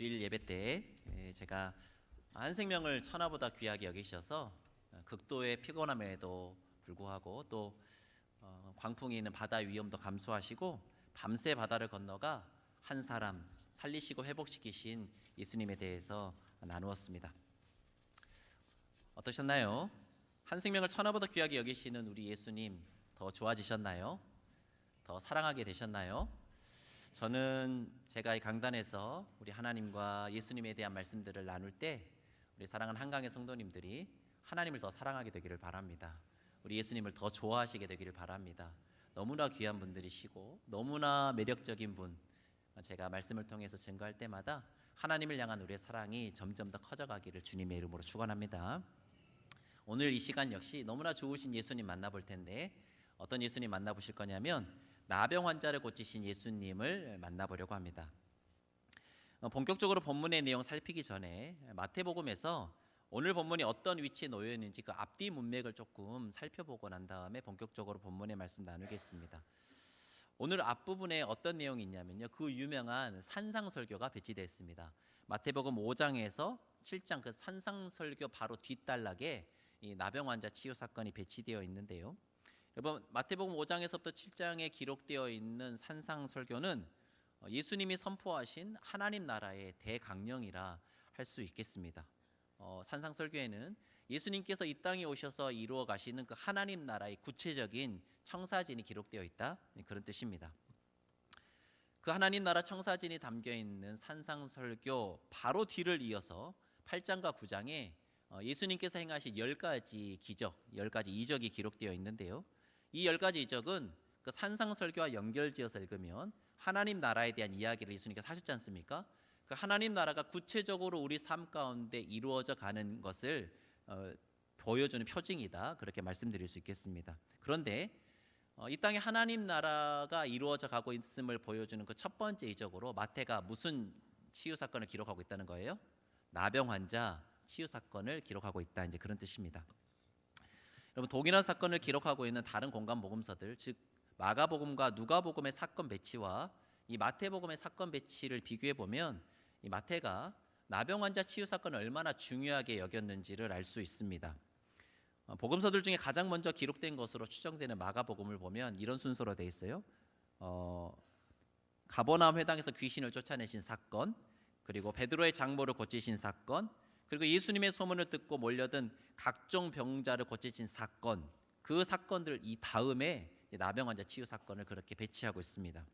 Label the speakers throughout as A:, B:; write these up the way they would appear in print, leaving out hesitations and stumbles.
A: 주일 예배 때 제가 한 생명을 천하보다 귀하게 여기셔서 극도의 피곤함에도 불구하고 또 광풍이 있는 바다 위험도 감수하시고 밤새 바다를 건너가 한 사람 살리시고 회복시키신 예수님에 대해서 나누었습니다. 어떠셨나요? 한 생명을 천하보다 귀하게 여기시는 우리 예수님 더 좋아지셨나요? 더 사랑하게 되셨나요? 저는 제가 이 강단에서 우리 하나님과 예수님에 대한 말씀들을 나눌 때 우리 사랑하는 한강의 성도님들이 하나님을 더 사랑하게 되기를 바랍니다. 우리 예수님을 더 좋아하시게 되기를 바랍니다. 너무나 귀한 분들이시고 너무나 매력적인 분, 제가 말씀을 통해서 증거할 때마다 하나님을 향한 우리의 사랑이 점점 더 커져가기를 주님의 이름으로 축원합니다. 오늘 이 시간 역시 너무나 좋으신 예수님 만나볼 텐데 어떤 예수님 만나보실 거냐면 나병 환자를 고치신 예수님을 만나보려고 합니다. 본격적으로 본문의 내용 살피기 전에 마태복음에서 오늘 본문이 어떤 위치에 놓여 있는지 그 앞뒤 문맥을 조금 살펴보고 난 다음에 본격적으로 본문의 말씀 나누겠습니다. 오늘 앞부분에 어떤 내용이 있냐면요, 그 유명한 산상설교가 배치되어 있습니다. 마태복음 5장에서 7장 그 산상설교 바로 뒷단락에 이 나병 환자 치유 사건이 배치되어 있는데요. 여러분, 마태복음 5장에서부터 7장에 기록되어 있는 산상설교는 예수님이 선포하신 하나님 나라의 대강령이라 할 수 있겠습니다. 산상설교에는 예수님께서 이 땅에 오셔서 이루어 가시는 그 하나님 나라의 구체적인 청사진이 기록되어 있다, 그런 뜻입니다. 그 하나님 나라 청사진이 담겨 있는 산상설교 바로 뒤를 이어서 8장과 9장에 예수님께서 행하신 10가지 기적, 10가지 이적이 기록되어 있는데요. 이 10가지 이적은 그 산상설교와 연결지어서 읽으면 하나님 나라에 대한 이야기를 예수님께서 하셨지 않습니까? 그 하나님 나라가 구체적으로 우리 삶 가운데 이루어져 가는 것을 보여주는 표징이다, 그렇게 말씀드릴 수 있겠습니다. 그런데 이 땅에 하나님 나라가 이루어져 가고 있음을 보여주는 그 첫 번째 이적으로 마태가 무슨 치유 사건을 기록하고 있다는 거예요? 나병 환자 치유 사건을 기록하고 있다, 이제 그런 뜻입니다. 여러분, 동일한 사건을 기록하고 있는 다른 공간 복음서들, 즉 마가복음과 누가복음의 사건 배치와 이 마태복음의 사건 배치를 비교해 보면 이 마태가 나병 환자 치유 사건을 얼마나 중요하게 여겼는지를 알 수 있습니다. 복음서들 중에 가장 먼저 기록된 것으로 추정되는 마가복음을 보면 이런 순서로 되어 있어요. 가버나움 회당에서 귀신을 쫓아내신 사건, 그리고 베드로의 장모를 고치신 사건, 그리고 예수님의 소문을 듣고 몰려든 각종 병자를 고치신 사건, 그 사건들 이 다음에 나병 환자 치유 사건을 그렇게 배치하고 있습니다.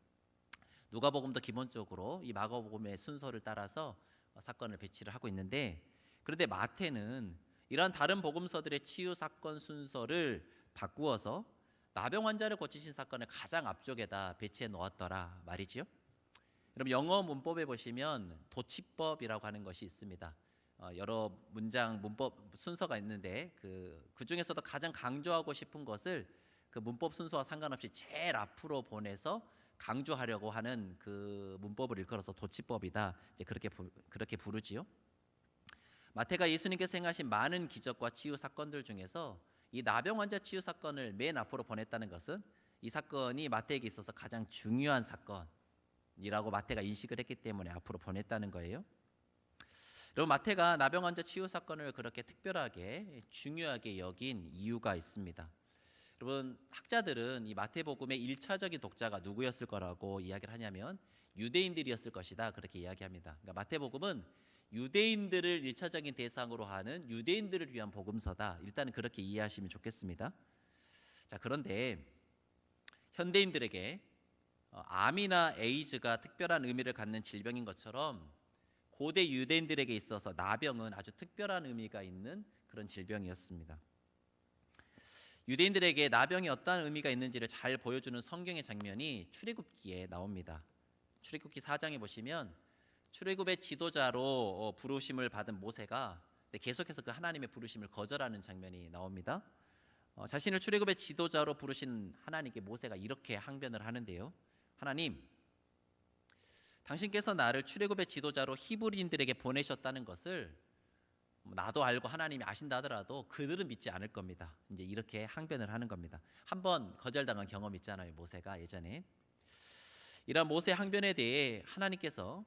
A: 누가복음도 기본적으로 이 마가복음의 순서를 따라서 사건을 배치를 하고 있는데, 그런데 마태는 이러한 다른 복음서들의 치유 사건 순서를 바꾸어서 나병 환자를 고치신 사건을 가장 앞쪽에다 배치해 놓았더라 말이지요. 여러분, 영어 문법에 보시면 도치법이라고 하는 것이 있습니다. 여러 문장 문법 순서가 있는데 그 중에서도 가장 강조하고 싶은 것을 그 문법 순서와 상관없이 제일 앞으로 보내서 강조하려고 하는 그 문법을 일컬어서 도치법이다, 이제 그렇게 부르지요. 마태가 예수님께서 행하신 많은 기적과 치유 사건들 중에서 이 나병 환자 치유 사건을 맨 앞으로 보냈다는 것은 이 사건이 마태에게 있어서 가장 중요한 사건이라고 마태가 인식을 했기 때문에 앞으로 보냈다는 거예요. 여러분, 마태가 나병 환자 치유 사건을 그렇게 특별하게 중요하게 여긴 이유가 있습니다. 여러분, 학자들은 이 마태복음의 1차적인 독자가 누구였을 거라고 이야기를 하냐면 유대인들이었을 것이다, 그렇게 이야기합니다. 그러니까 마태복음은 유대인들을 1차적인 대상으로 하는 유대인들을 위한 복음서다, 일단은 그렇게 이해하시면 좋겠습니다. 자, 그런데 현대인들에게 암이나 에이즈가 특별한 의미를 갖는 질병인 것처럼 고대 유대인들에게 있어서 나병은 아주 특별한 의미가 있는 그런 질병이었습니다. 유대인들에게 나병이 어떠한 의미가 있는지를 잘 보여주는 성경의 장면이 출애굽기에 나옵니다. 출애굽기 4장에 보시면 출애굽의 지도자로 부르심을 받은 모세가 계속해서 그 하나님의 부르심을 거절하는 장면이 나옵니다. 자신을 출애굽의 지도자로 부르신 하나님께 모세가 이렇게 항변을 하는데요. 하나님, 당신께서 나를 출애굽의 지도자로 히브리인들에게 보내셨다는 것을 나도 알고 하나님이 아신다 하더라도 그들은 믿지 않을 겁니다. 이제 이렇게 항변을 하는 겁니다. 한번 거절당한 경험이 있잖아요, 모세가 예전에. 이러한 모세 항변에 대해 하나님께서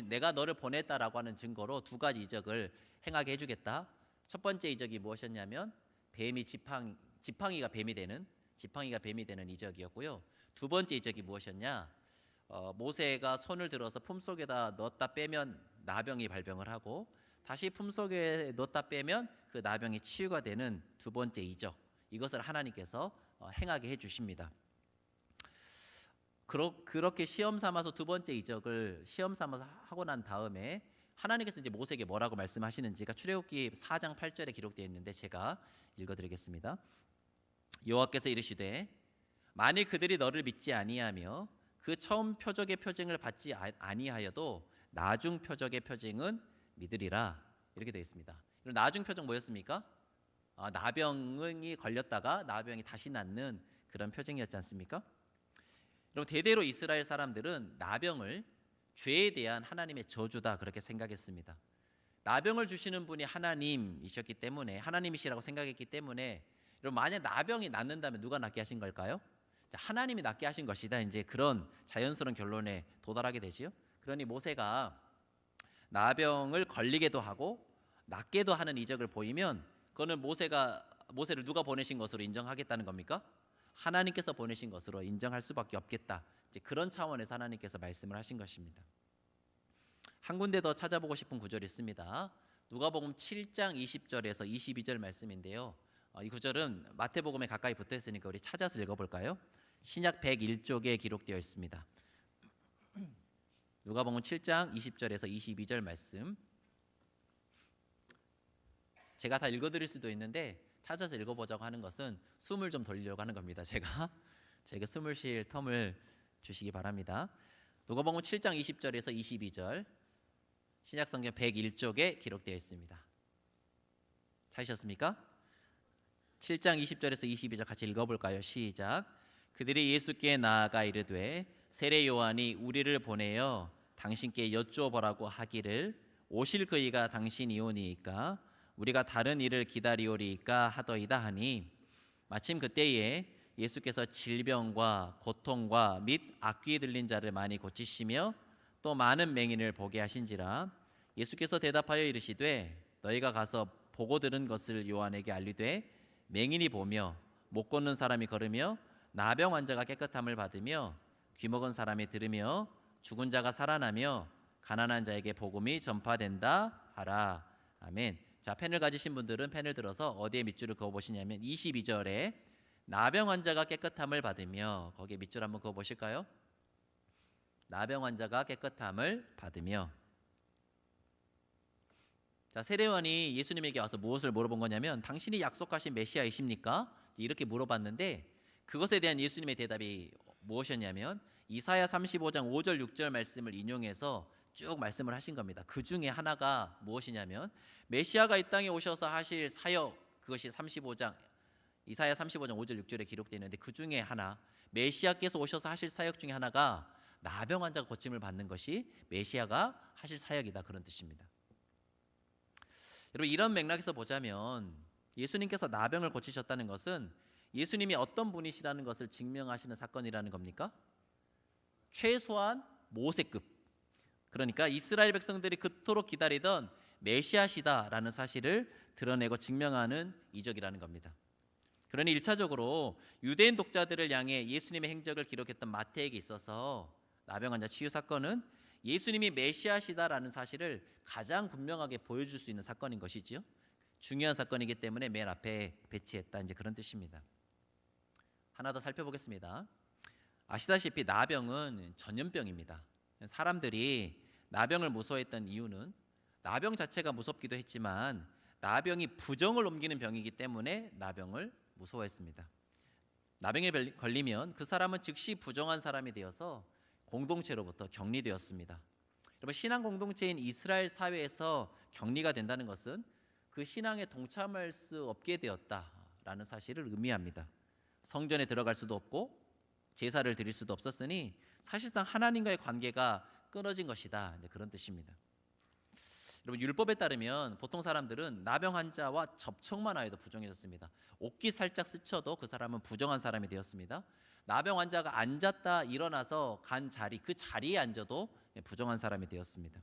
A: 내가 너를 보냈다라고 하는 증거로 두 가지 이적을 행하게 해주겠다. 첫 번째 이적이 무엇이었냐면 지팡이가 뱀이 되는 이적이었고요. 두 번째 이적이 무엇이었냐? 모세가 손을 들어서 품속에다 넣었다 빼면 나병이 발병을 하고 다시 품속에 넣었다 빼면 그 나병이 치유가 되는 두 번째 이적, 이것을 하나님께서 행하게 해주십니다. 그렇게 시험 삼아서 두 번째 이적을 시험 삼아서 하고 난 다음에 하나님께서 이제 모세에게 뭐라고 말씀하시는지가 출애굽기 4장 8절에 기록되어 있는데 제가 읽어드리겠습니다. 여호와께서 이르시되 만일 그들이 너를 믿지 아니하며 그 처음 표적의 표징을 받지 아니하여도 나중 표적의 표징은 믿으리라, 이렇게 되어 있습니다. 나중 표적 뭐였습니까? 나병이 걸렸다가 나병이 다시 낫는 그런 표징이었지 않습니까? 여러분, 대대로 이스라엘 사람들은 나병을 죄에 대한 하나님의 저주다 그렇게 생각했습니다. 나병을 주시는 분이 하나님이시라고 생각했기 때문에 여러분, 만약 나병이 낫는다면 누가 낫게 하신 걸까요? 하나님이 낫게 하신 것이다, 이제 그런 자연스러운 결론에 도달하게 되지요. 그러니 모세가 나병을 걸리게도 하고 낫게도 하는 이적을 보이면 그거는 모세를 누가 보내신 것으로 인정하겠다는 겁니까? 하나님께서 보내신 것으로 인정할 수밖에 없겠다, 이제 그런 차원에서 하나님께서 말씀을 하신 것입니다. 한 군데 더 찾아보고 싶은 구절이 있습니다. 누가복음 7장 20절에서 22절 말씀인데요. 이 구절은 마태복음에 가까이 붙어 있으니까 우리 찾아서 읽어볼까요? 신약 101쪽에 기록되어 있습니다. 누가복음 7장 20절에서 22절 말씀, 제가 다 읽어드릴 수도 있는데 찾아서 읽어보자고 하는 것은 숨을 좀 돌리려고 하는 겁니다. 제가 숨을 쉴 텀을 주시기 바랍니다. 누가복음 7장 20절에서 22절 신약성경 101쪽에 기록되어 있습니다. 찾으셨습니까? 7장 20절에서 22절 같이 읽어볼까요? 시작. 그들이 예수께 나아가 이르되 세례 요한이 우리를 보내어 당신께 여쭈어보라고 하기를 오실 그이가 당신이오니이까 우리가 다른 일을 기다리오리이까 하더이다 하니, 마침 그때에 예수께서 질병과 고통과 및 악귀에 들린 자를 많이 고치시며 또 많은 맹인을 보게 하신지라. 예수께서 대답하여 이르시되 너희가 가서 보고 들은 것을 요한에게 알리되 맹인이 보며 못 걷는 사람이 걸으며 나병 환자가 깨끗함을 받으며 귀먹은 사람이 들으며 죽은 자가 살아나며 가난한 자에게 복음이 전파된다 하라. 아멘. 자, 펜을 가지신 분들은 펜을 들어서 어디에 밑줄을 그어 보시냐면 22절에 나병 환자가 깨끗함을 받으며, 거기에 밑줄 한번 그어 보실까요? 나병 환자가 깨끗함을 받으며. 자, 세례요한이 예수님에게 와서 무엇을 물어본 거냐면 당신이 약속하신 메시아이십니까? 이렇게 물어봤는데 그것에 대한 예수님의 대답이 무엇이었냐면 이사야 35장 5절 6절 말씀을 인용해서 쭉 말씀을 하신 겁니다. 그 중에 하나가 무엇이냐면 메시아가 이 땅에 오셔서 하실 사역, 그것이 이사야 35장 5절 6절에 기록되어 있는데 그 중에 하나, 메시아께서 오셔서 하실 사역 중에 하나가 나병 환자가 고침을 받는 것이 메시아가 하실 사역이다, 그런 뜻입니다. 여러분, 이런 맥락에서 보자면 예수님께서 나병을 고치셨다는 것은 예수님이 어떤 분이시라는 것을 증명하시는 사건이라는 겁니까? 최소한 모세급, 그러니까 이스라엘 백성들이 그토록 기다리던 메시아시다라는 사실을 드러내고 증명하는 이적이라는 겁니다. 그러니 1차적으로 유대인 독자들을 향해 예수님의 행적을 기록했던 마태에게 있어서 나병 환자 치유 사건은 예수님이 메시아시다라는 사실을 가장 분명하게 보여줄 수 있는 사건인 것이지요. 중요한 사건이기 때문에 맨 앞에 배치했다, 이제 그런 뜻입니다. 하나 더 살펴보겠습니다. 아시다시피 나병은 전염병입니다. 사람들이 나병을 무서워했던 이유는 나병 자체가 무섭기도 했지만 나병이 부정을 옮기는 병이기 때문에 나병을 무서워했습니다. 나병에 걸리면 그 사람은 즉시 부정한 사람이 되어서 공동체로부터 격리되었습니다. 여러분, 신앙 공동체인 이스라엘 사회에서 격리가 된다는 것은 그 신앙에 동참할 수 없게 되었다라는 사실을 의미합니다. 성전에 들어갈 수도 없고 제사를 드릴 수도 없었으니 사실상 하나님과의 관계가 끊어진 것이다, 그런 뜻입니다. 여러분, 율법에 따르면 보통 사람들은 나병 환자와 접촉만 하여도 부정해졌습니다. 옷깃 살짝 스쳐도 그 사람은 부정한 사람이 되었습니다. 나병 환자가 앉았다 일어나서 간 자리, 그 자리에 앉아도 부정한 사람이 되었습니다.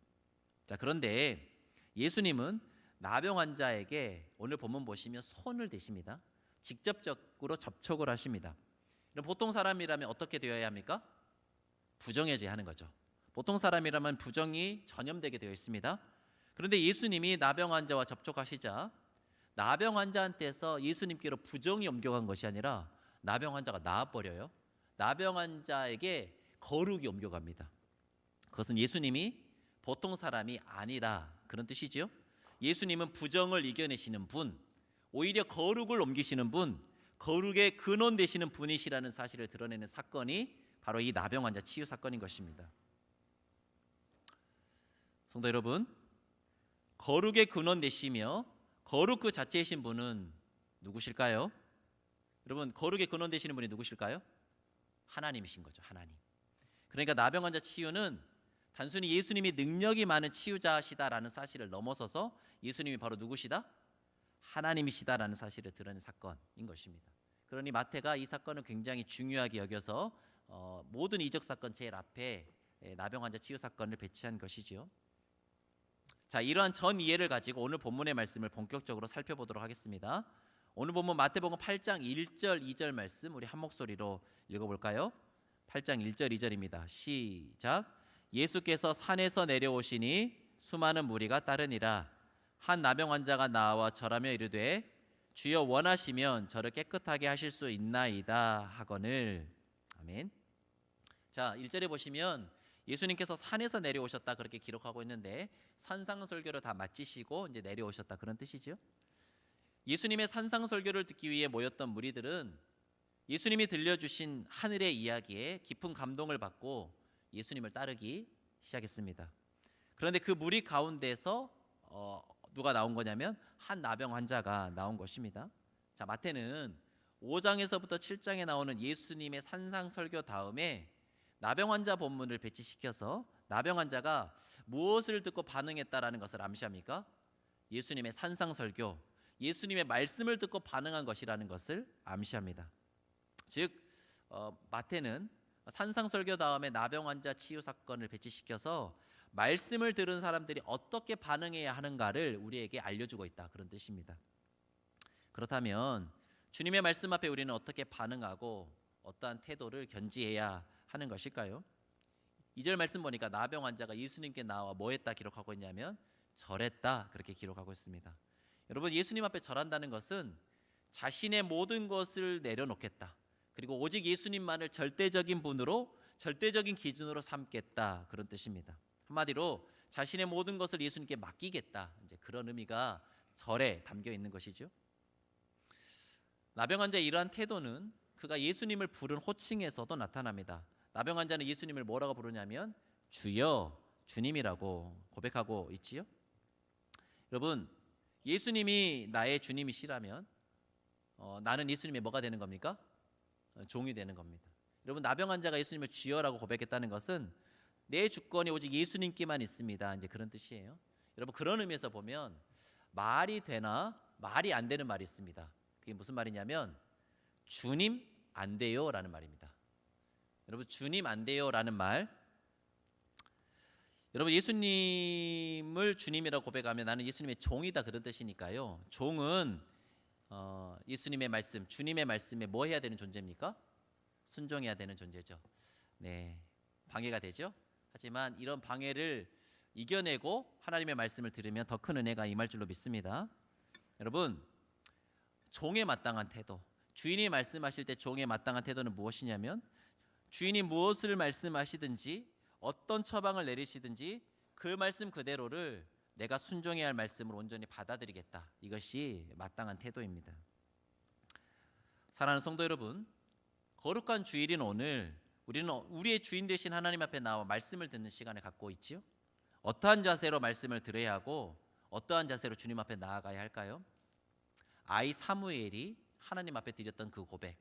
A: 자, 그런데 예수님은 나병 환자에게 오늘 본문 보시면 손을 대십니다. 직접적으로 접촉을 하십니다. 이런 보통 사람이라면 어떻게 되어야 합니까? 부정해져야 하는 거죠. 보통 사람이라면 부정이 전염되게 되어 있습니다. 그런데 예수님이 나병 환자와 접촉하시자 나병 환자한테서 예수님께로 부정이 옮겨간 것이 아니라 나병 환자가 나아버려요. 나병 환자에게 거룩이 옮겨갑니다. 그것은 예수님이 보통 사람이 아니다, 그런 뜻이지요. 예수님은 부정을 이겨내시는 분, 오히려 거룩을 옮기시는 분, 거룩의 근원 되시는 분이시라는 사실을 드러내는 사건이 바로 이 나병 환자 치유 사건인 것입니다. 성도 여러분, 거룩의 근원 되시며 거룩 그 자체이신 분은 누구실까요? 여러분, 거룩의 근원 되시는 분이 누구실까요? 하나님이신 거죠. 하나님. 그러니까 나병 환자 치유는 단순히 예수님이 능력이 많은 치유자시다라는 사실을 넘어서서 예수님이 바로 누구시다? 하나님이시다라는 사실을 드러낸 사건인 것입니다. 그러니 마태가 이 사건을 굉장히 중요하게 여겨서 모든 이적 사건 제일 앞에 나병 환자 치유 사건을 배치한 것이지요. 자, 이러한 전 이해를 가지고 오늘 본문의 말씀을 본격적으로 살펴보도록 하겠습니다. 오늘 본문 마태복음 8장 1절 2절 말씀 우리 한 목소리로 읽어볼까요? 8장 1절 2절입니다. 시작. 예수께서 산에서 내려오시니 수많은 무리가 따르니라. 한 나병 환자가 나와 절하며 이르되 주여 원하시면 저를 깨끗하게 하실 수 있나이다 하거늘. 아멘. 자, 1절에 보시면 예수님께서 산에서 내려오셨다 그렇게 기록하고 있는데 산상설교를 다 마치시고 이제 내려오셨다 그런 뜻이죠. 예수님의 산상설교를 듣기 위해 모였던 무리들은 예수님이 들려주신 하늘의 이야기에 깊은 감동을 받고 예수님을 따르기 시작했습니다. 그런데 그 무리 가운데서 누가 나온 거냐면 한 나병 환자가 나온 것입니다. 자, 마태는 5장에서부터 7장에 나오는 예수님의 산상설교 다음에 나병 환자 본문을 배치시켜서 나병 환자가 무엇을 듣고 반응했다라는 것을 암시합니까? 예수님의 산상설교, 예수님의 말씀을 듣고 반응한 것이라는 것을 암시합니다. 즉 마태는 산상설교 다음에 나병 환자 치유 사건을 배치시켜서 말씀을 들은 사람들이 어떻게 반응해야 하는가를 우리에게 알려주고 있다, 그런 뜻입니다. 그렇다면 주님의 말씀 앞에 우리는 어떻게 반응하고 어떠한 태도를 견지해야 하는 것일까요? 2절 말씀 보니까 나병 환자가 예수님께 나와 뭐 했다 기록하고 있냐면 절했다 그렇게 기록하고 있습니다. 여러분, 예수님 앞에 절한다는 것은 자신의 모든 것을 내려놓겠다, 그리고 오직 예수님만을 절대적인 분으로 절대적인 기준으로 삼겠다, 그런 뜻입니다. 한마디로 자신의 모든 것을 예수님께 맡기겠다, 이제 그런 의미가 절에 담겨 있는 것이죠. 나병 환자의 이러한 태도는 그가 예수님을 부른 호칭에서도 나타납니다. 나병 환자는 예수님을 뭐라고 부르냐면 주여, 주님이라고 고백하고 있지요. 여러분, 예수님이 나의 주님이시라면 나는 예수님의 뭐가 되는 겁니까? 종이 되는 겁니다. 여러분, 나병 환자가 예수님을 주여라고 고백했다는 것은 내 주권이 오직 예수님께만 있습니다, 이제 그런 뜻이에요. 여러분, 그런 의미에서 보면 말이 되나 말이 안 되는 말이 있습니다. 그게 무슨 말이냐면 주님 안 돼요라는 말입니다. 여러분, 주님 안 돼요라는 말, 여러분 예수님을 주님이라고 고백하면 나는 예수님의 종이다, 그런 뜻이니까요. 종은 예수님의 말씀, 주님의 말씀에 뭐 해야 되는 존재입니까? 순종해야 되는 존재죠. 네, 방해가 되죠. 하지만 이런 방해를 이겨내고 하나님의 말씀을 들으면 더 큰 은혜가 임할 줄로 믿습니다. 여러분, 종에 마땅한 태도, 주인이 말씀하실 때 종에 마땅한 태도는 무엇이냐면 주인이 무엇을 말씀하시든지 어떤 처방을 내리시든지 그 말씀 그대로를 내가 순종해야 할 말씀을 온전히 받아들이겠다, 이것이 마땅한 태도입니다. 사랑하는 성도 여러분, 거룩한 주일인 오늘 우리는 우리의 주인 되신 하나님 앞에 나와 말씀을 듣는 시간을 갖고 있지요. 어떠한 자세로 말씀을 들어야 하고 어떠한 자세로 주님 앞에 나아가야 할까요? 아이 사무엘이 하나님 앞에 드렸던 그 고백,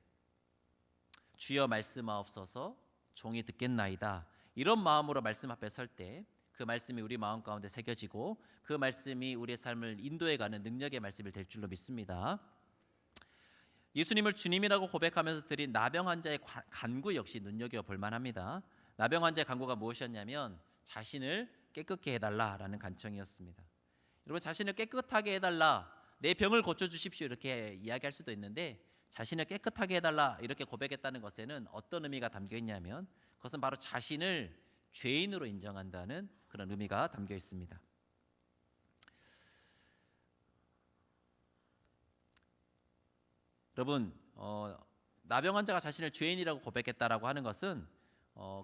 A: 주여 말씀하옵소서 종이 듣겠나이다, 이런 마음으로 말씀 앞에 설 때 그 말씀이 우리 마음 가운데 새겨지고 그 말씀이 우리의 삶을 인도해가는 능력의 말씀이 될 줄로 믿습니다. 예수님을 주님이라고 고백하면서 드린 나병 환자의 간구 역시 눈여겨볼 만합니다. 나병 환자의 간구가 무엇이었냐면 자신을 깨끗게 해달라라는 간청이었습니다. 여러분, 자신을 깨끗하게 해달라, 내 병을 고쳐주십시오 이렇게 이야기할 수도 있는데, 자신을 깨끗하게 해달라 이렇게 고백했다는 것에는 어떤 의미가 담겨 있냐면, 그것은 바로 자신을 죄인으로 인정한다는 그런 의미가 담겨 있습니다. 여러분, 나병 환자가 자신을 죄인이라고 고백했다라고 하는 것은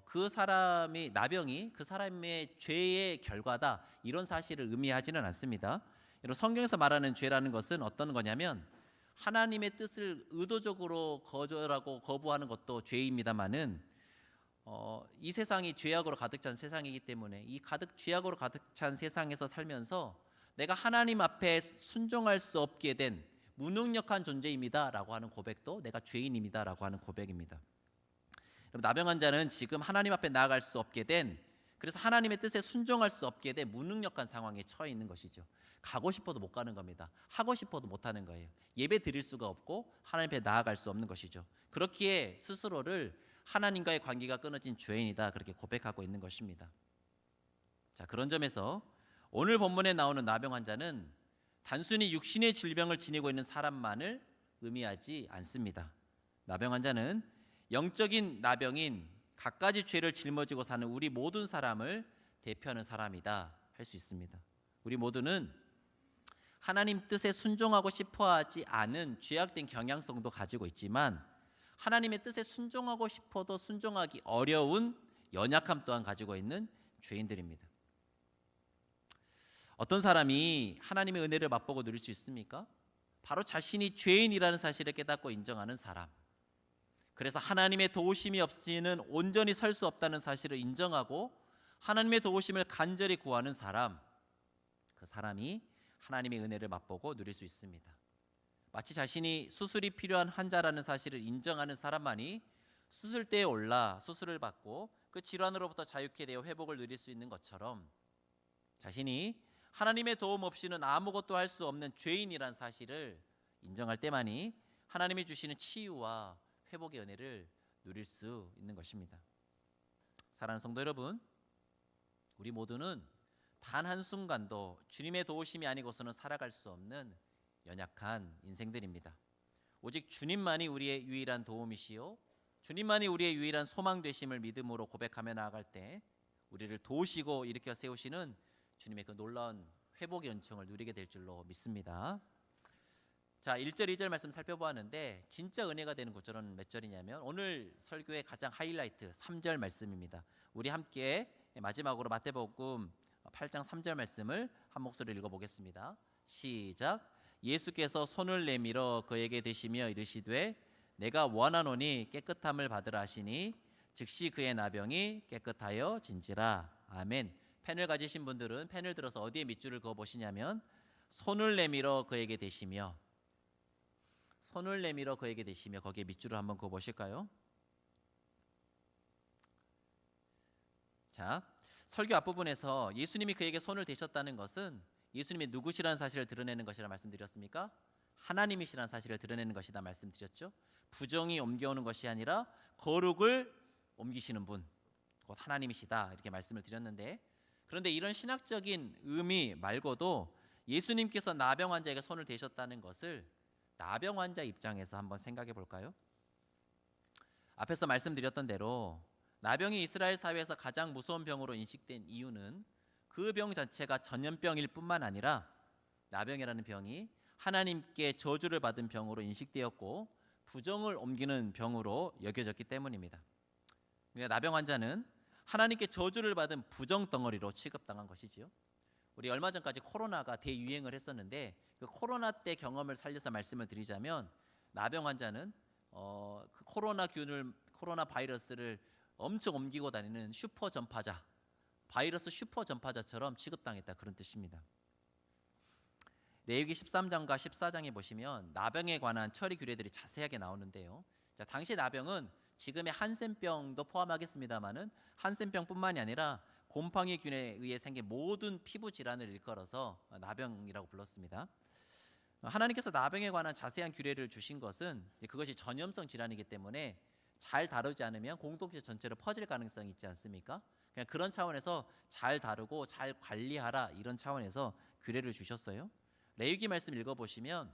A: 그 사람이, 나병이 그 사람의 죄의 결과다 이런 사실을 의미하지는 않습니다. 여러분, 성경에서 말하는 죄라는 것은 어떤 거냐면, 하나님의 뜻을 의도적으로 거절하고 거부하는 것도 죄입니다만은, 이 세상이 죄악으로 가득 찬 세상이기 때문에 이 죄악으로 가득 찬 세상에서 살면서 내가 하나님 앞에 순종할 수 없게 된 무능력한 존재입니다 라고 하는 고백도 내가 죄인입니다 라고 하는 고백입니다. 나병 환자는 지금 하나님 앞에 나아갈 수 없게 된, 그래서 하나님의 뜻에 순종할 수 없게 된 무능력한 상황에 처해 있는 것이죠. 가고 싶어도 못 가는 겁니다. 하고 싶어도 못 하는 거예요. 예배 드릴 수가 없고 하나님 앞에 나아갈 수 없는 것이죠. 그렇기에 스스로를 하나님과의 관계가 끊어진 죄인이다 그렇게 고백하고 있는 것입니다. 자, 그런 점에서 오늘 본문에 나오는 나병 환자는 단순히 육신의 질병을 지니고 있는 사람만을 의미하지 않습니다. 나병 환자는 영적인 나병인 갖가지 죄를 짊어지고 사는 우리 모든 사람을 대표하는 사람이다 할 수 있습니다. 우리 모두는 하나님 뜻에 순종하고 싶어하지 않은 죄악된 경향성도 가지고 있지만, 하나님의 뜻에 순종하고 싶어도 순종하기 어려운 연약함 또한 가지고 있는 죄인들입니다. 어떤 사람이 하나님의 은혜를 맛보고 누릴 수 있습니까? 바로 자신이 죄인이라는 사실을 깨닫고 인정하는 사람. 그래서 하나님의 도우심이 없이는 온전히 설 수 없다는 사실을 인정하고 하나님의 도우심을 간절히 구하는 사람, 그 사람이 하나님의 은혜를 맛보고 누릴 수 있습니다. 마치 자신이 수술이 필요한 환자라는 사실을 인정하는 사람만이 수술대에 올라 수술을 받고 그 질환으로부터 자유케 되어 회복을 누릴 수 있는 것처럼, 자신이 하나님의 도움 없이는 아무것도 할 수 없는 죄인이란 사실을 인정할 때만이 하나님이 주시는 치유와 회복의 은혜를 누릴 수 있는 것입니다. 사랑하는 성도 여러분, 우리 모두는 단 한순간도 주님의 도우심이 아니고서는 살아갈 수 없는 연약한 인생들입니다. 오직 주님만이 우리의 유일한 도움이시요 주님만이 우리의 유일한 소망 되심을 믿음으로 고백하며 나아갈 때 우리를 도우시고 일으켜 세우시는 주님의 그 놀라운 회복의 은총을 누리게 될 줄로 믿습니다. 자, 1절 2절 말씀 살펴보았는데, 진짜 은혜가 되는 구절은 몇 절이냐면 오늘 설교의 가장 하이라이트 3절 말씀입니다. 우리 함께 마지막으로 마태복음 8장 3절 말씀을 한 목소리로 읽어보겠습니다. 시작. 예수께서 손을 내밀어 그에게 대시며 이르시되 내가 원하노니 깨끗함을 받으라 하시니 즉시 그의 나병이 깨끗하여 진지라. 아멘. 펜을 가지신 분들은 펜을 들어서 어디에 밑줄을 그어 보시냐면, 손을 내밀어 그에게 대시며, 손을 내밀어 그에게 대시며, 거기에 밑줄을 한번 그어 보실까요? 자, 설교 앞부분에서 예수님이 그에게 손을 대셨다는 것은 예수님이 누구시라는 사실을 드러내는 것이라 말씀드렸습니까? 하나님이시라는 사실을 드러내는 것이다 말씀드렸죠. 부정이 옮겨오는 것이 아니라 거룩을 옮기시는 분, 곧 하나님이시다 이렇게 말씀을 드렸는데, 그런데 이런 신학적인 의미 말고도 예수님께서 나병 환자에게 손을 대셨다는 것을 나병 환자 입장에서 한번 생각해 볼까요? 앞에서 말씀드렸던 대로 나병이 이스라엘 사회에서 가장 무서운 병으로 인식된 이유는 그 병 자체가 전염병일 뿐만 아니라 나병이라는 병이 하나님께 저주를 받은 병으로 인식되었고 부정을 옮기는 병으로 여겨졌기 때문입니다. 그러니까 나병 환자는 하나님께 저주를 받은 부정 덩어리로 취급당한 것이지요. 우리 얼마 전까지 코로나가 대유행을 했었는데, 그 코로나 때 경험을 살려서 말씀을 드리자면, 나병 환자는 그 코로나 바이러스를 엄청 옮기고 다니는 슈퍼 전파자, 바이러스 슈퍼 전파자처럼 취급당했다, 그런 뜻입니다. 레위기 13장과 14장에 보시면 나병에 관한 처리 규례들이 자세하게 나오는데요. 자, 당시 나병은 지금의 한센병도 포함하겠습니다만은 한센병뿐만이 아니라 곰팡이균에 의해 생긴 모든 피부 질환을 일컬어서 나병이라고 불렀습니다. 하나님께서 나병에 관한 자세한 규례를 주신 것은 그것이 전염성 질환이기 때문에 잘 다루지 않으면 공동체 전체로 퍼질 가능성이 있지 않습니까? 그냥 그런 차원에서 잘 다루고 잘 관리하라, 이런 차원에서 규례를 주셨어요. 레위기 말씀 읽어보시면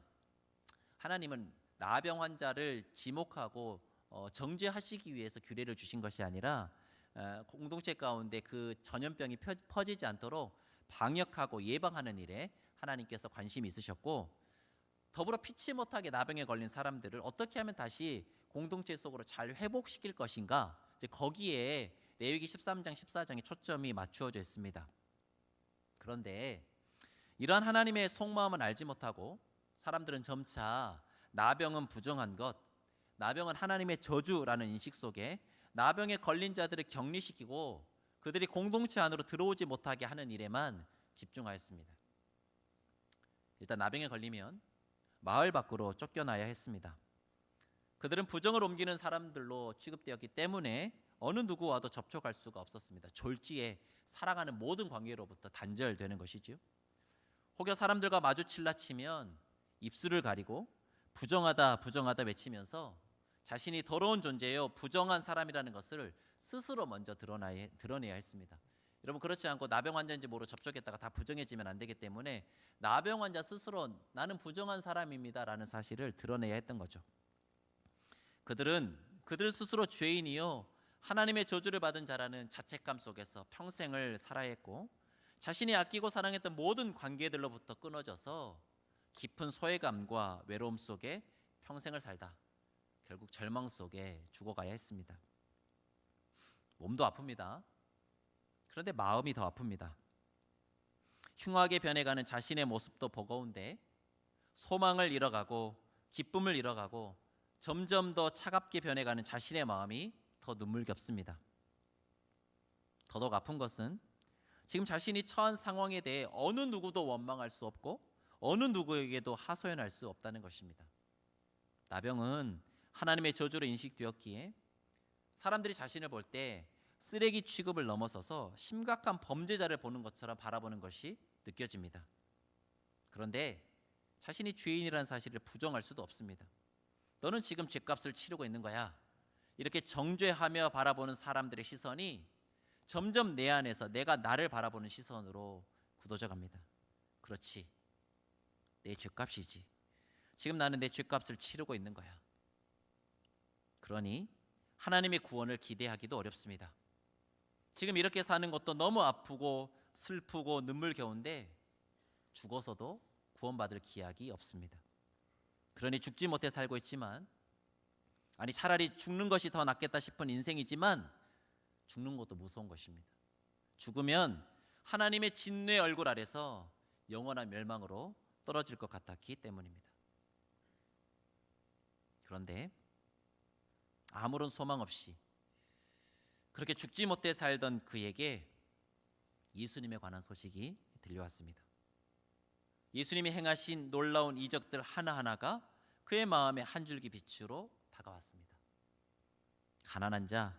A: 하나님은 나병 환자를 지목하고 정죄하시기 위해서 규례를 주신 것이 아니라 공동체 가운데 그 전염병이 퍼지지 않도록 방역하고 예방하는 일에 하나님께서 관심이 있으셨고, 더불어 피치 못하게 나병에 걸린 사람들을 어떻게 하면 다시 공동체 속으로 잘 회복시킬 것인가, 이제 거기에 레위기 13장 14장에 초점이 맞추어져 있습니다. 그런데 이러한 하나님의 속마음은 알지 못하고 사람들은 점차 나병은 부정한 것, 나병은 하나님의 저주라는 인식 속에 나병에 걸린 자들을 격리시키고 그들이 공동체 안으로 들어오지 못하게 하는 일에만 집중하였습니다. 일단 나병에 걸리면 마을 밖으로 쫓겨나야 했습니다. 그들은 부정을 옮기는 사람들로 취급되었기 때문에 어느 누구와도 접촉할 수가 없었습니다. 졸지에 살아가는 모든 관계로부터 단절되는 것이지요. 혹여 사람들과 마주칠라 치면 입술을 가리고 부정하다 부정하다 외치면서 자신이 더러운 존재요 부정한 사람이라는 것을 스스로 먼저 드러내야 했습니다. 여러분, 그렇지 않고 나병 환자인지 모르고 접촉했다가 다 부정해지면 안 되기 때문에 나병 환자 스스로 나는 부정한 사람입니다 라는 사실을 드러내야 했던 거죠. 그들 스스로 죄인이요 하나님의 저주를 받은 자라는 자책감 속에서 평생을 살아야 했고, 자신이 아끼고 사랑했던 모든 관계들로부터 끊어져서 깊은 소외감과 외로움 속에 평생을 살다 결국 절망 속에 죽어가야 했습니다. 몸도 아픕니다. 그런데 마음이 더 아픕니다. 흉하게 변해가는 자신의 모습도 버거운데 소망을 잃어가고 기쁨을 잃어가고 점점 더 차갑게 변해가는 자신의 마음이 더 눈물겹습니다. 더더욱 아픈 것은 지금 자신이 처한 상황에 대해 어느 누구도 원망할 수 없고 어느 누구에게도 하소연할 수 없다는 것입니다. 나병은 하나님의 저주로 인식되었기에 사람들이 자신을 볼 때 쓰레기 취급을 넘어서서 심각한 범죄자를 보는 것처럼 바라보는 것이 느껴집니다. 그런데 자신이 죄인이라는 사실을 부정할 수도 없습니다. 너는 지금 죄값을 치르고 있는 거야. 이렇게 정죄하며 바라보는 사람들의 시선이 점점 내 안에서 내가 나를 바라보는 시선으로 굳어져 갑니다. 그렇지, 내 죄값이지. 지금 나는 내 죄값을 치르고 있는 거야. 그러니 하나님의 구원을 기대하기도 어렵습니다. 지금 이렇게 사는 것도 너무 아프고 슬프고 눈물겨운데 죽어서도 구원받을 기약이 없습니다. 그러니 죽지 못해 살고 있지만, 아니 차라리 죽는 것이 더 낫겠다 싶은 인생이지만 죽는 것도 무서운 것입니다. 죽으면 하나님의 진노의 얼굴 아래서 영원한 멸망으로 떨어질 것 같았기 때문입니다. 그런데 아무런 소망 없이 그렇게 죽지 못해 살던 그에게 예수님에 관한 소식이 들려왔습니다. 예수님이 행하신 놀라운 이적들 하나하나가 그의 마음에 한 줄기 빛으로 다가왔습니다. 가난한 자,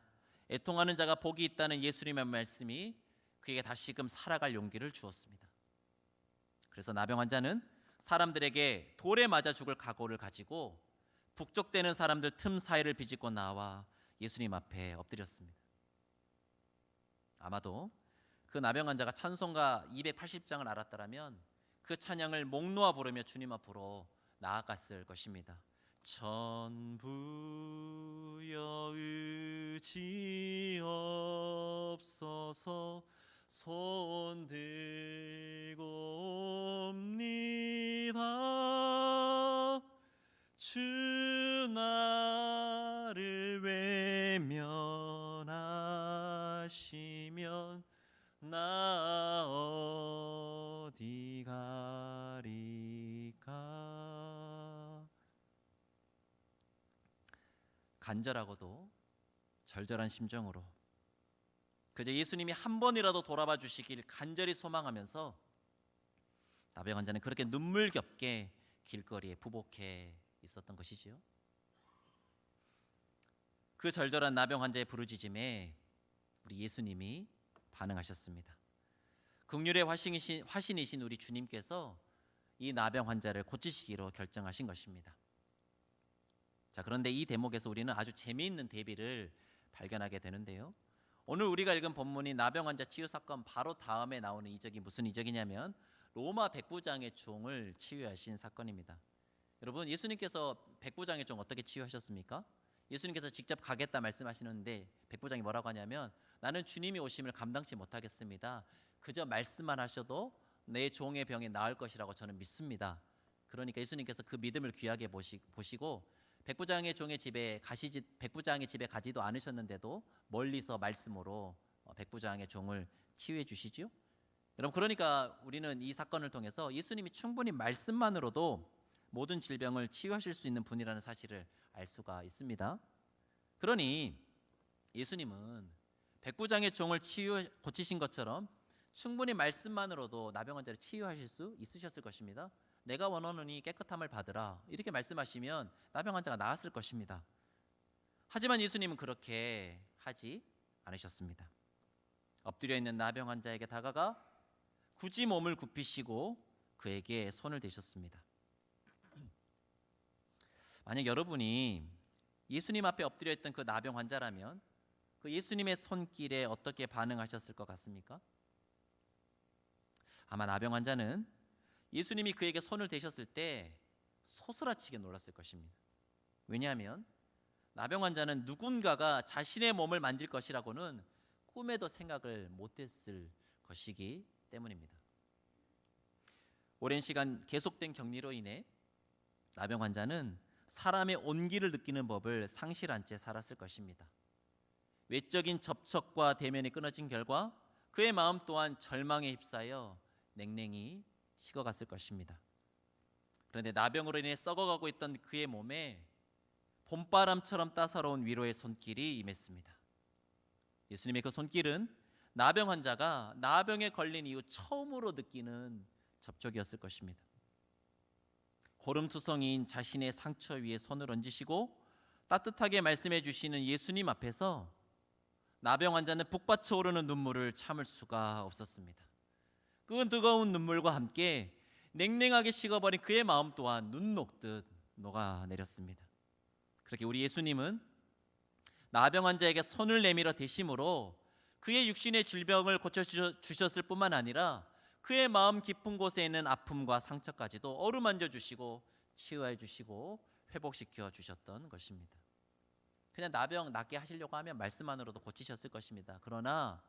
A: 애통하는 자가 복이 있다는 예수님의 말씀이 그에게 다시금 살아갈 용기를 주었습니다. 그래서 나병 환자는 사람들에게 돌에 맞아 죽을 각오를 가지고 북적대는 사람들 틈 사이를 비집고 나와 예수님 앞에 엎드렸습니다. 아마도 그 나병 환자가 찬송가 280장을 알았더라면 그 찬양을 목 놓아 부르며 주님 앞으로 나아갔을 것입니다. 전부여 의지 없어서 손 들고 옵니다. 주 나를 외면하시면 나 어디 가리까. 간절하고도 절절한 심정으로 그저 예수님이 한 번이라도 돌아봐 주시길 간절히 소망하면서 나병 환자는 그렇게 눈물겹게 길거리에 부복해 있었던 것이지요. 그 절절한 나병 환자의 부르짖음에 우리 예수님이 반응하셨습니다. 긍휼의 화신이신 우리 주님께서 이 나병 환자를 고치시기로 결정하신 것입니다. 자, 그런데 이 대목에서 우리는 아주 재미있는 대비를 발견하게 되는데요. 오늘 우리가 읽은 본문이 나병 환자 치유 사건 바로 다음에 나오는 이적이 무슨 이적이냐면 로마 백부장의 종을 치유하신 사건입니다. 여러분, 예수님께서 백부장의 종 어떻게 치유하셨습니까? 예수님께서 직접 가겠다 말씀하시는데 백부장이 뭐라고 하냐면 나는 주님이 오심을 감당치 못하겠습니다. 그저 말씀만 하셔도 내 종의 병이 나을 것이라고 저는 믿습니다. 그러니까 예수님께서 그 믿음을 귀하게 보시고 백부장의 집에 가지도 않으셨는데도 멀리서 말씀으로 백부장의 종을 치유해 주시지요. 여러분, 그러니까 우리는 이 사건을 통해서 예수님이 충분히 말씀만으로도 모든 질병을 치유하실 수 있는 분이라는 사실을 알 수가 있습니다. 그러니 예수님은 백부장의 종을 고치신 것처럼 충분히 말씀만으로도 나병 환자를 치유하실 수 있으셨을 것입니다. 내가 원하노니 깨끗함을 받으라 이렇게 말씀하시면 나병 환자가 나았을 것입니다. 하지만 예수님은 그렇게 하지 않으셨습니다. 엎드려 있는 나병 환자에게 다가가 굳이 몸을 굽히시고 그에게 손을 대셨습니다. 만약 여러분이 예수님 앞에 엎드려 있던 그 나병 환자라면 그 예수님의 손길에 어떻게 반응하셨을 것 같습니까? 아마 나병 환자는 예수님이 그에게 손을 대셨을 때 소스라치게 놀랐을 것입니다. 왜냐하면 나병 환자는 누군가가 자신의 몸을 만질 것이라고는 꿈에도 생각을 못했을 것이기 때문입니다. 오랜 시간 계속된 격리로 인해 나병 환자는 사람의 온기를 느끼는 법을 상실한 채 살았을 것입니다. 외적인 접촉과 대면이 끊어진 결과 그의 마음 또한 절망에 휩싸여 냉랭히 식어갔을 것입니다. 그런데 나병으로 인해 썩어가고 있던 그의 몸에 봄바람처럼 따사로운 위로의 손길이 임했습니다. 예수님의 그 손길은 나병 환자가 나병에 걸린 이후 처음으로 느끼는 접촉이었을 것입니다. 호름투성이인 자신의 상처 위에 손을 얹으시고 따뜻하게 말씀해 주시는 예수님 앞에서 나병 환자는 북받쳐 오르는 눈물을 참을 수가 없었습니다. 그 뜨거운 눈물과 함께 냉랭하게 식어버린 그의 마음 또한 눈 녹듯 녹아내렸습니다. 그렇게 우리 예수님은 나병 환자에게 손을 내밀어 대심으로 그의 육신의 질병을 고쳐주셨을 뿐만 아니라 그의 마음 깊은 곳에 있는 아픔과 상처까지도 어루만져 주시고 치유해 주시고 회복시켜 주셨던 것입니다. 그냥 나병 낫게 하시려고 하면 말씀만으로도 고치셨을 것입니다. 그러나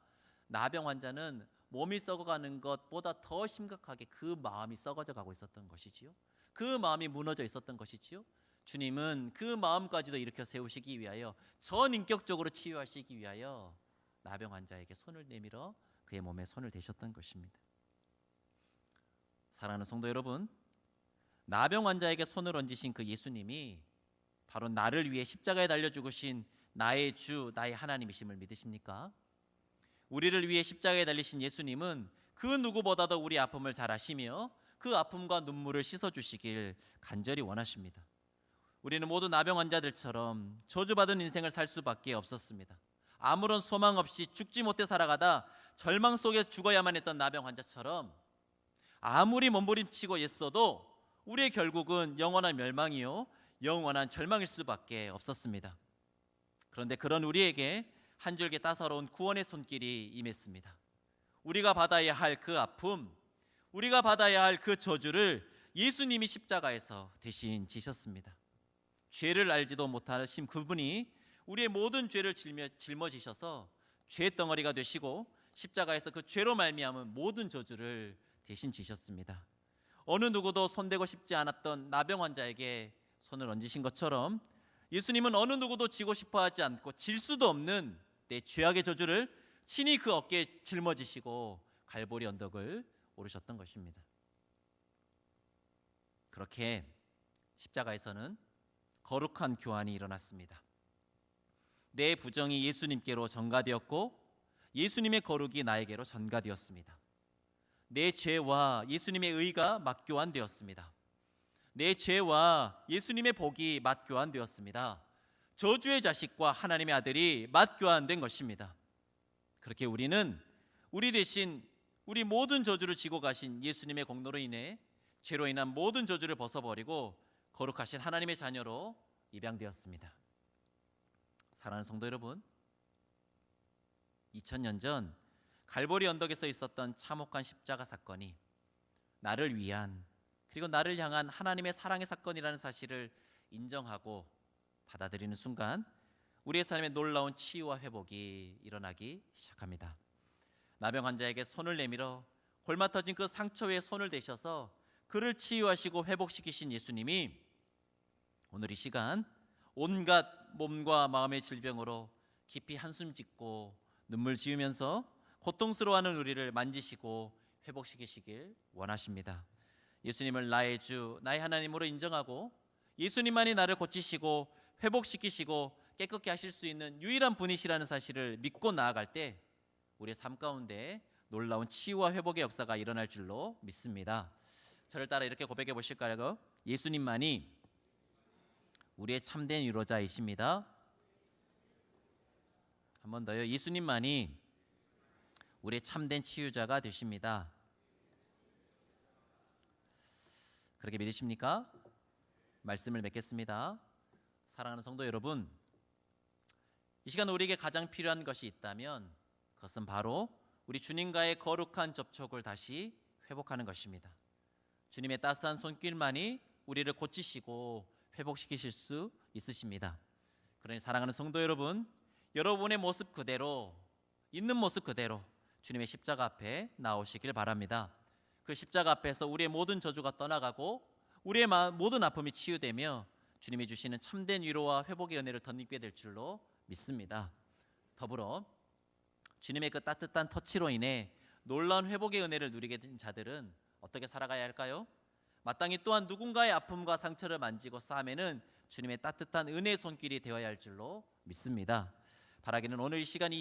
A: 나병 환자는 몸이 썩어가는 것보다 더 심각하게 그 마음이 썩어져 가고 있었던 것이지요. 그 마음이 무너져 있었던 것이지요. 주님은 그 마음까지도 일으켜 세우시기 위하여 전인격적으로 치유하시기 위하여 나병 환자에게 손을 내밀어 그의 몸에 손을 대셨던 것입니다. 사랑하는 성도 여러분, 나병 환자에게 손을 얹으신 그 예수님이 바로 나를 위해 십자가에 달려 죽으신 나의 주, 나의 하나님이심을 믿으십니까? 우리를 위해 십자가에 달리신 예수님은 그 누구보다도 우리 아픔을 잘 아시며 그 아픔과 눈물을 씻어주시길 간절히 원하십니다. 우리는 모두 나병 환자들처럼 저주받은 인생을 살 수밖에 없었습니다. 아무런 소망 없이 죽지 못해 살아가다 절망 속에 죽어야만 했던 나병 환자처럼 아무리 몸부림치고 애써도 우리의 결국은 영원한 멸망이요 영원한 절망일 수밖에 없었습니다. 그런데 그런 우리에게 한 줄기 따사로운 구원의 손길이 임했습니다. 우리가 받아야 할 그 아픔, 우리가 받아야 할 그 저주를 예수님이 십자가에서 대신 지셨습니다. 죄를 알지도 못하신 그분이 우리의 모든 죄를 짊어지셔서 죄덩어리가 되시고 십자가에서 그 죄로 말미암은 모든 저주를 대신 지셨습니다. 어느 누구도 손대고 싶지 않았던 나병 환자에게 손을 얹으신 것처럼 예수님은 어느 누구도 지고 싶어 하지 않고 질 수도 없는 내 죄악의 저주를 친히 그 어깨에 짊어지시고 갈보리 언덕을 오르셨던 것입니다. 그렇게 십자가에서는 거룩한 교환이 일어났습니다. 내 부정이 예수님께로 전가되었고 예수님의 거룩이 나에게로 전가되었습니다. 내 죄와 예수님의 의가 맞교환되었습니다. 내 죄와 예수님의 복이 맞교환되었습니다. 저주의 자식과 하나님의 아들이 맞교환된 것입니다. 그렇게 우리는 우리 대신 우리 모든 저주를 지고 가신 예수님의 공로로 인해 죄로 인한 모든 저주를 벗어버리고 거룩하신 하나님의 자녀로 입양되었습니다. 사랑하는 성도 여러분, 2000년 전 갈보리 언덕에서 있었던 참혹한 십자가 사건이 나를 위한 그리고 나를 향한 하나님의 사랑의 사건이라는 사실을 인정하고 받아들이는 순간 우리의 삶에 놀라운 치유와 회복이 일어나기 시작합니다. 나병 환자에게 손을 내밀어 골마 터진 그 상처 위에 손을 대셔서 그를 치유하시고 회복시키신 예수님이 오늘 이 시간 온갖 몸과 마음의 질병으로 깊이 한숨 짓고 눈물 지으면서 고통스러워하는 우리를 만지시고 회복시키시길 원하십니다. 예수님을 나의 주, 나의 하나님으로 인정하고 예수님만이 나를 고치시고 회복시키시고 깨끗게 하실 수 있는 유일한 분이시라는 사실을 믿고 나아갈 때 우리의 삶 가운데 놀라운 치유와 회복의 역사가 일어날 줄로 믿습니다. 저를 따라 이렇게 고백해 보실까요? 예수님만이 우리의 참된 위로자이십니다. 한 번 더요. 예수님만이 우리의 참된 치유자가 되십니다. 그렇게 믿으십니까? 말씀을 맺겠습니다. 사랑하는 성도 여러분, 이 시간 우리에게 가장 필요한 것이 있다면 그것은 바로 우리 주님과의 거룩한 접촉을 다시 회복하는 것입니다. 주님의 따스한 손길만이 우리를 고치시고 회복시키실 수 있으십니다. 그러니 사랑하는 성도 여러분, 여러분의 모습 그대로, 있는 모습 그대로 주님의 십자가 앞에 나오시길 바랍니다. 그 십자가 앞에서 우리의 모든 저주가 떠나가고 우리의 모든 아픔이 치유되며 주님이 주시는 참된 위로와 회복의 은혜를 덧입게 될 줄로 믿습니다. 더불어 주님의 그 따뜻한 터치로 인해 놀라운 회복의 은혜를 누리게 된 자들은 어떻게 살아가야 할까요? 마땅히 또한 누군가의 아픔과 상처를 만지고 싸매는 주님의 따뜻한 은혜의 손길이 되어야 할 줄로 믿습니다. 바라기는 오늘 이 시간이